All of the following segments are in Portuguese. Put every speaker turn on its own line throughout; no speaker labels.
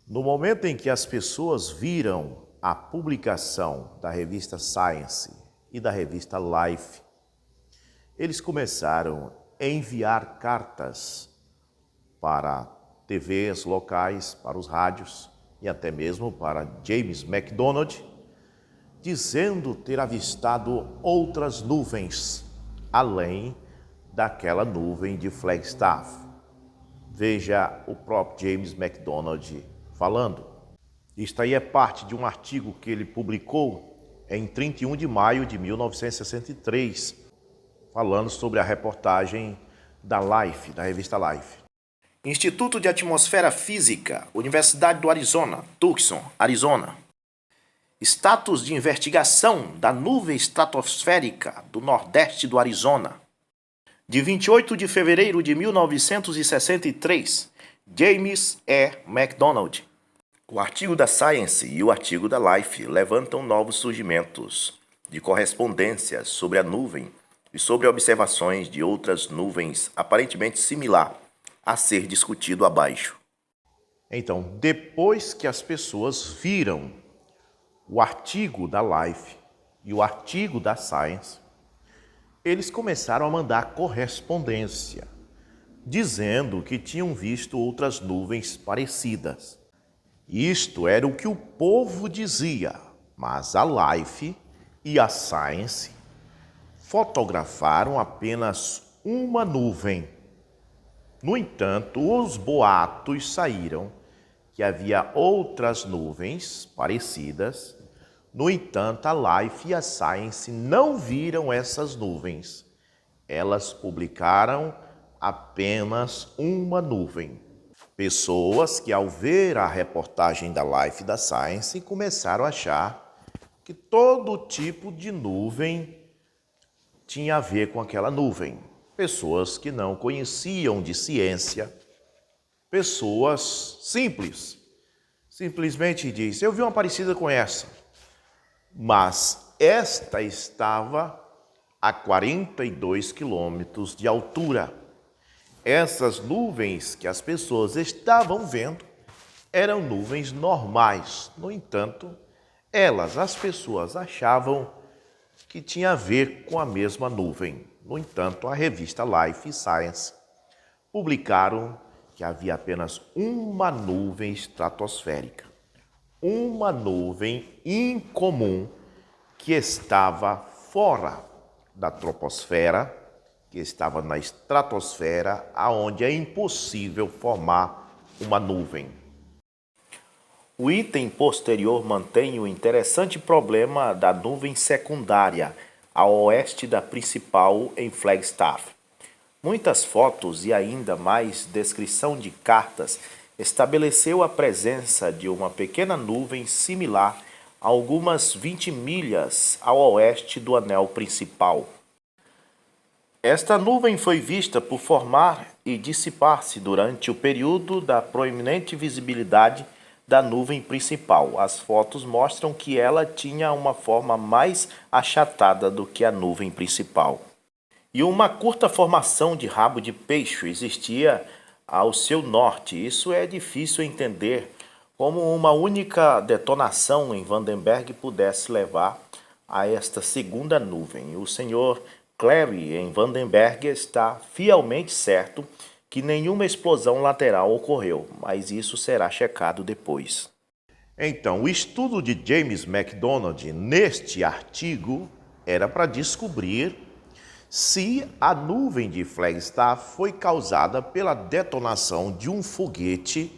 No momento em que as pessoas viram a publicação da revista Science e da revista Life, eles começaram a enviar cartas para TVs locais, para os rádios e até mesmo para James McDonald, dizendo ter avistado outras nuvens, além daquela nuvem de Flagstaff. Veja o próprio James McDonald falando. Isto aí é parte de um artigo que ele publicou em 31 de maio de 1963, falando sobre a reportagem da Life, da revista Life.
Instituto de Atmosfera Física, Universidade do Arizona, Tucson, Arizona. Status de investigação da nuvem estratosférica do nordeste do Arizona. De 28 de fevereiro de 1963, James E. McDonald. O artigo da Science e o artigo da Life levantam novos surgimentos de correspondências sobre a nuvem e sobre observações de outras nuvens aparentemente similar a ser discutido abaixo.
Então, depois que as pessoas viram o artigo da Life e o artigo da Science, eles começaram a mandar correspondência, dizendo que tinham visto outras nuvens parecidas. Isto era o que o povo dizia, mas a Life e a Science fotografaram apenas uma nuvem. No entanto, os boatos saíram que havia outras nuvens parecidas. No entanto, a Life e a Science não viram essas nuvens. Elas publicaram apenas uma nuvem. Pessoas que, ao ver a reportagem da Life e da Science, começaram a achar que todo tipo de nuvem tinha a ver com aquela nuvem. Pessoas que não conheciam de ciência, pessoas simples, simplesmente dizem, eu vi uma parecida com essa, mas esta estava a 42 quilômetros de altura. Essas nuvens que as pessoas estavam vendo eram nuvens normais. No entanto, as pessoas achavam que tinha a ver com a mesma nuvem. No entanto, a revista Life e Science publicaram que havia apenas uma nuvem estratosférica, uma nuvem incomum que estava fora da troposfera, que estava na estratosfera, aonde é impossível formar uma nuvem.
O item posterior mantém o interessante problema da nuvem secundária, a oeste da principal em Flagstaff. Muitas fotos e ainda mais descrição de cartas estabeleceu a presença de uma pequena nuvem similar a algumas 20 milhas ao oeste do anel principal. Esta nuvem foi vista por formar e dissipar-se durante o período da proeminente visibilidade da nuvem principal. As fotos mostram que ela tinha uma forma mais achatada do que a nuvem principal. E uma curta formação de rabo de peixe existia ao seu norte. Isso é difícil entender como uma única detonação em Vandenberg pudesse levar a esta segunda nuvem. O senhor Clary, em Vandenberg, está fielmente certo que nenhuma explosão lateral ocorreu, mas isso será checado depois.
Então, o estudo de James McDonald neste artigo era para descobrir se a nuvem de Flagstaff foi causada pela detonação de um foguete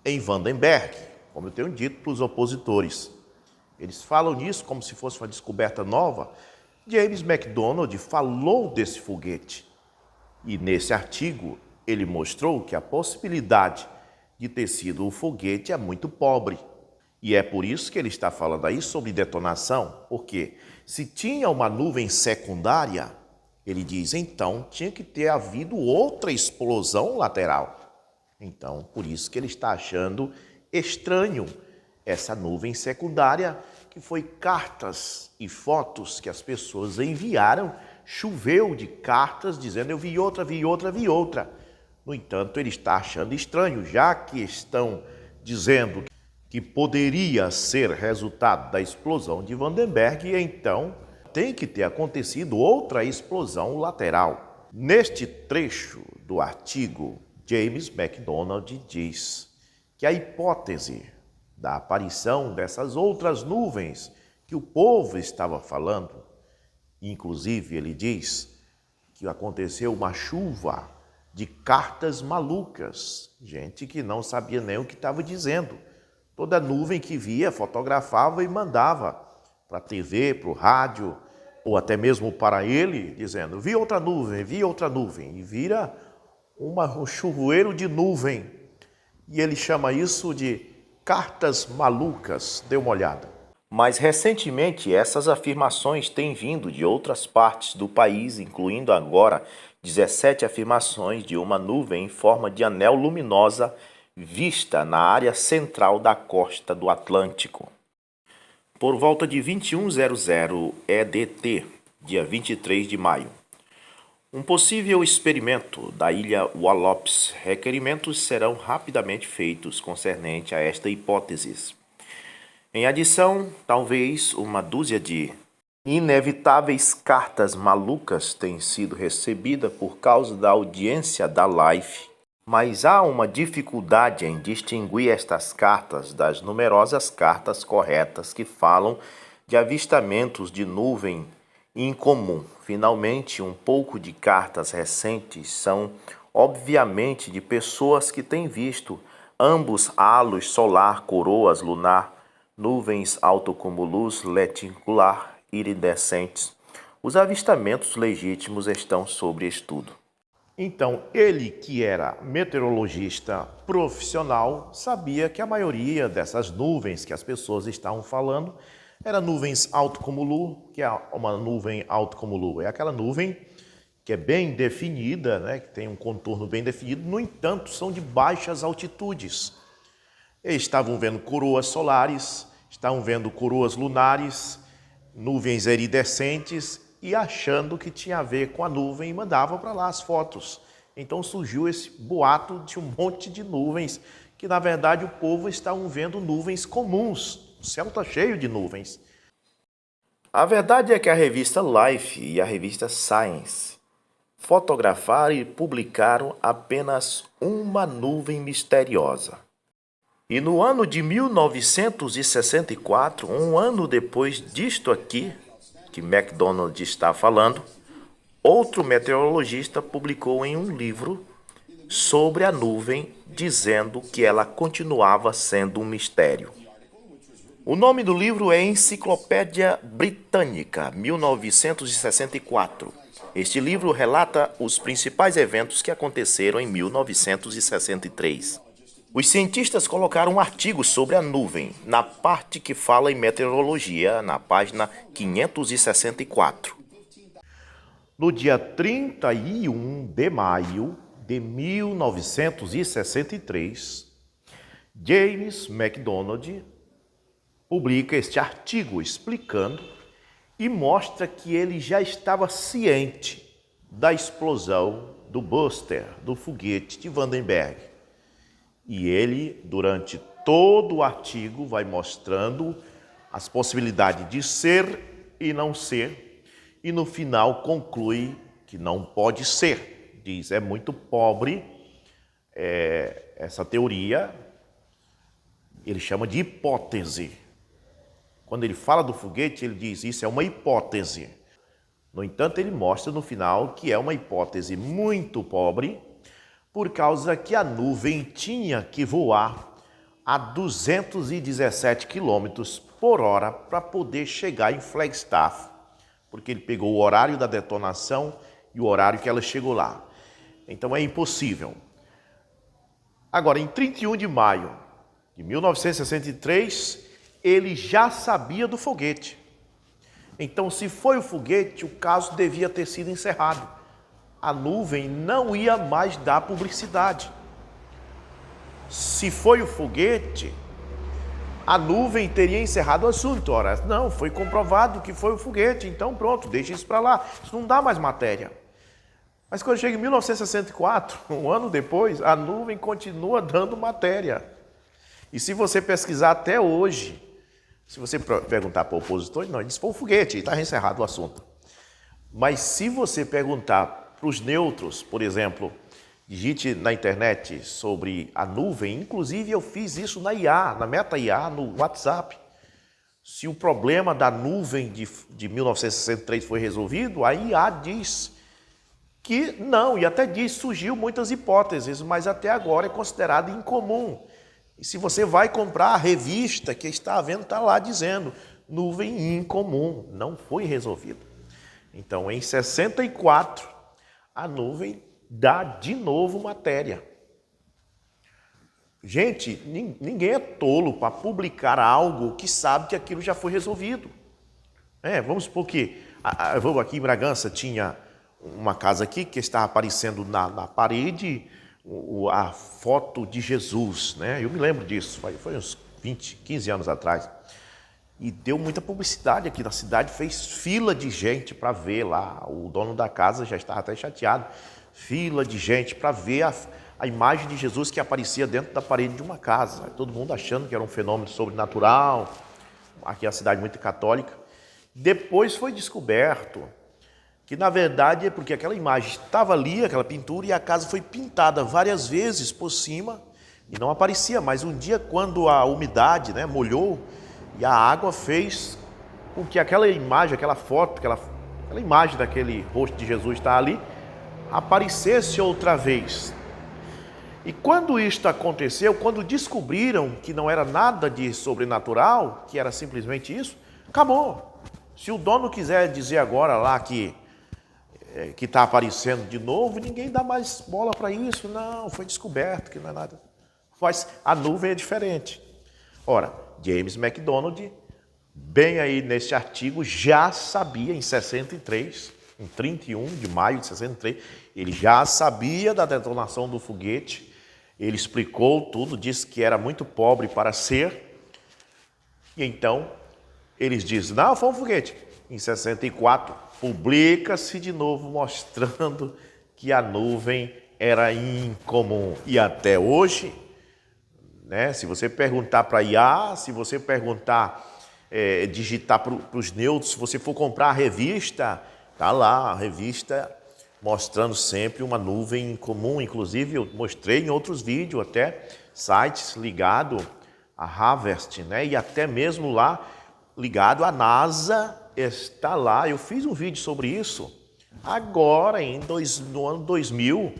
em Vandenberg, como eu tenho dito para os opositores. Eles falam nisso como se fosse uma descoberta nova. James McDonald falou desse foguete e nesse artigo ele mostrou que a possibilidade de ter sido o foguete é muito pobre. E é por isso que ele está falando aí sobre detonação, porque se tinha uma nuvem secundária, ele diz, então tinha que ter havido outra explosão lateral. Então, por isso que ele está achando estranho essa nuvem secundária, que foi cartas e fotos que as pessoas enviaram, choveu de cartas dizendo eu vi outra, vi outra, vi outra. No entanto, ele está achando estranho, já que estão dizendo que poderia ser resultado da explosão de Vandenberg, e então tem que ter acontecido outra explosão lateral. Neste trecho do artigo, James McDonald diz que a hipótese da aparição dessas outras nuvens que o povo estava falando, inclusive ele diz que aconteceu uma chuva de cartas malucas, gente que não sabia nem o que estava dizendo. Toda nuvem que via, fotografava e mandava para a TV, para o rádio, ou até mesmo para ele, dizendo, vi outra nuvem, e vira um chuvoeiro de nuvem. E ele chama isso de cartas malucas. Dê uma olhada.
Mas recentemente essas afirmações têm vindo de outras partes do país, incluindo agora 17 afirmações de uma nuvem em forma de anel luminosa vista na área central da costa do Atlântico. Por volta de 21:00 EDT, dia 23 de maio. Um possível experimento da ilha Wallops. Requerimentos serão rapidamente feitos concernente a esta hipótese. Em adição, talvez uma dúzia de inevitáveis cartas malucas tenham sido recebidas por causa da audiência da live. Mas há uma dificuldade em distinguir estas cartas das numerosas cartas corretas que falam de avistamentos de nuvem incomum. Finalmente, um pouco de cartas recentes são, obviamente, de pessoas que têm visto ambos halos solar, coroas lunar, nuvens autocumulus lenticular iridescentes. Os avistamentos legítimos estão sob estudo.
Então, ele que era meteorologista profissional, sabia que a maioria dessas nuvens que as pessoas estavam falando eram nuvens autocumulu, que é uma nuvem autocumulu. É aquela nuvem que é bem definida, né, que tem um contorno bem definido, no entanto, são de baixas altitudes. Eles estavam vendo coroas solares, estavam vendo coroas lunares, nuvens iridescentes e achando que tinha a ver com a nuvem e mandavam para lá as fotos. Então surgiu esse boato de um monte de nuvens, que na verdade o povo estava vendo nuvens comuns. O céu está cheio de nuvens.
A verdade é que a revista Life e a revista Science fotografaram e publicaram apenas uma nuvem misteriosa. E no ano de 1964, um ano depois disto aqui, que McDonald está falando, outro meteorologista publicou em um livro sobre a nuvem, dizendo que ela continuava sendo um mistério. O nome do livro é Enciclopédia Britânica, 1964. Este livro relata os principais eventos que aconteceram em 1963. Os cientistas colocaram um artigo sobre a nuvem na parte que fala em meteorologia, na página 564.
No dia 31 de maio de 1963, James McDonald publica este artigo explicando e mostra que ele já estava ciente da explosão do booster, do foguete de Vandenberg. E ele, durante todo o artigo, vai mostrando as possibilidades de ser e não ser, e no final conclui que não pode ser. Diz, é muito pobre essa teoria, ele chama de hipótese. Quando ele fala do foguete, ele diz, isso é uma hipótese. No entanto, ele mostra no final que é uma hipótese muito pobre, por causa que a nuvem tinha que voar a 217 km por hora para poder chegar em Flagstaff, porque ele pegou o horário da detonação e o horário que ela chegou lá. Então é impossível. Agora, em 31 de maio de 1963, ele já sabia do foguete. Então, se foi o foguete, o caso devia ter sido encerrado. A nuvem não ia mais dar publicidade. Se foi o foguete, a nuvem teria encerrado o assunto. Ora, não, foi comprovado que foi o foguete, então pronto, deixa isso para lá. Isso não dá mais matéria. Mas quando chega em 1964, um ano depois, a nuvem continua dando matéria. E se você pesquisar até hoje, se você perguntar para o opositor, não, ele disse, foi um foguete, está encerrado o assunto. Mas se você perguntar para os neutros, por exemplo, digite na internet sobre a nuvem, inclusive eu fiz isso na IA, na Meta IA, no WhatsApp. Se o problema da nuvem de 1963 foi resolvido, a IA diz que não, e até diz, surgiu muitas hipóteses, mas até agora é considerado incomum. E se você vai comprar a revista que está vendo, está lá dizendo, nuvem incomum, não foi resolvido. Então, em 64, a nuvem dá de novo matéria. Gente, ninguém é tolo para publicar algo que sabe que aquilo já foi resolvido. Vamos supor que, aqui em Bragança tinha uma casa aqui que estava aparecendo na parede a foto de Jesus, né? Eu me lembro disso, foi uns 20, 15 anos atrás. E deu muita publicidade aqui na cidade, fez fila de gente para ver lá. O dono da casa já estava até chateado. Fila de gente para ver a imagem de Jesus que aparecia dentro da parede de uma casa. Todo mundo achando que era um fenômeno sobrenatural. Aqui é uma cidade muito católica. Depois foi descoberto que, na verdade, é porque aquela imagem estava ali, aquela pintura, e a casa foi pintada várias vezes por cima e não aparecia. Mas um dia, quando a umidade, né, molhou, e a água fez com que aquela imagem, aquela foto, aquela imagem daquele rosto de Jesus está ali, aparecesse outra vez. E quando isto aconteceu, quando descobriram que não era nada de sobrenatural, que era simplesmente isso, acabou. Se o dono quiser dizer agora lá que está aparecendo de novo, ninguém dá mais bola para isso. Não, foi descoberto que não é nada. Mas a nuvem é diferente. Ora, James McDonald, bem aí nesse artigo, já sabia em 63, em 31 de maio de 63, ele já sabia da detonação do foguete, ele explicou tudo, disse que era muito pobre para ser, e então eles dizem, não, foi um foguete. Em 64, publica-se de novo mostrando que a nuvem era incomum. E até hoje, né, se você perguntar para a IA, se você perguntar, digitar para os neutros, se você for comprar a revista, está lá a revista mostrando sempre uma nuvem incomum. Inclusive, eu mostrei em outros vídeos até, sites ligados a Harvard, né, e até mesmo lá ligado à NASA, está lá. Eu fiz um vídeo sobre isso agora, no ano 2000,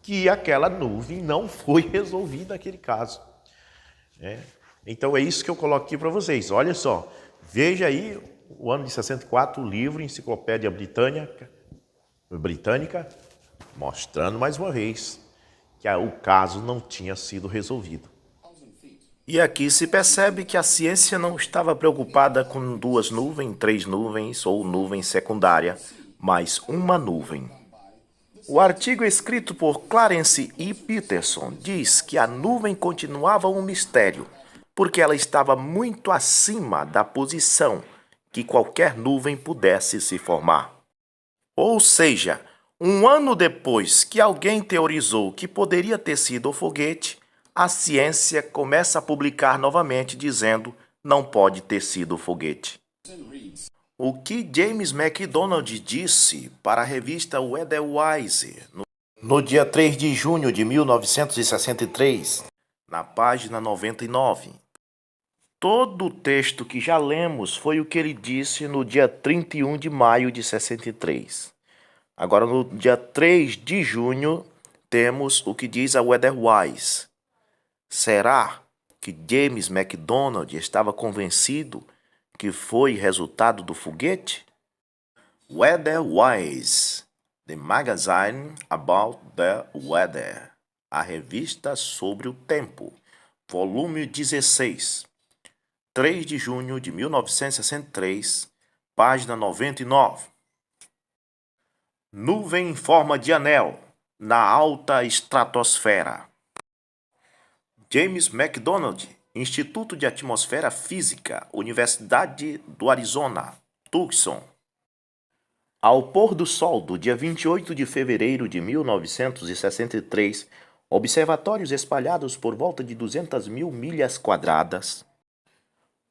que aquela nuvem não foi resolvida naquele caso. Então é isso que eu coloco aqui para vocês. Olha só, veja aí o ano de 64, o livro Enciclopédia Britânica, mostrando mais uma vez que o caso não tinha sido resolvido.
E aqui se percebe que a ciência não estava preocupada com 2 nuvens, 3 nuvens ou nuvem secundária, mas uma nuvem. O artigo escrito por Clarence E. Peterson diz que a nuvem continuava um mistério, porque ela estava muito acima da posição que qualquer nuvem pudesse se formar. Ou seja, um ano depois que alguém teorizou que poderia ter sido o foguete, a ciência começa a publicar novamente dizendo não pode ter sido o foguete. O que James McDonald disse para a revista Weatherwise no dia 3 de junho de 1963, na página 99. Todo o texto que já lemos foi o que ele disse no dia 31 de maio de 63. Agora, no dia 3 de junho, temos o que diz a Weatherwise. Será que James McDonald estava convencido que foi resultado do foguete? Weatherwise, the magazine about the weather, a revista sobre o tempo, volume 16, 3 de junho de 1963, página 99. Nuvem em forma de anel, na alta estratosfera. James McDonald, Instituto de Atmosfera Física, Universidade do Arizona, Tucson. Ao pôr do sol do dia 28 de fevereiro de 1963, Observatórios espalhados por volta de 200 mil milhas quadradas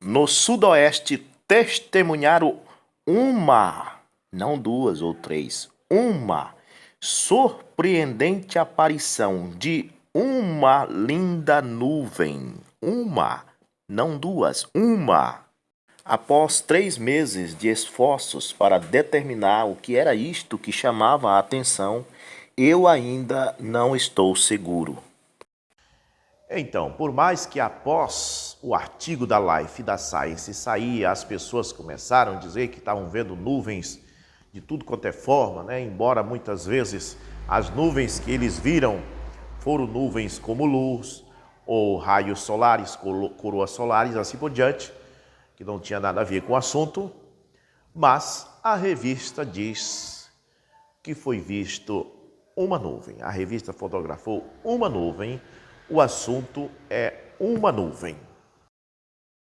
no sudoeste testemunharam uma, não duas ou três, uma surpreendente aparição de uma linda nuvem. Uma, não duas, uma. Após 3 meses de esforços para determinar o que era isto que chamava a atenção, eu ainda não estou seguro.
Então, por mais que após o artigo da Life e da Science sair, as pessoas começaram a dizer que estavam vendo nuvens de tudo quanto é forma, né? Embora muitas vezes as nuvens que eles viram foram nuvens como luz, ou raios solares, coroas solares, assim por diante, que não tinha nada a ver com o assunto, mas a revista diz que foi visto uma nuvem. A revista fotografou uma nuvem, o assunto é uma nuvem.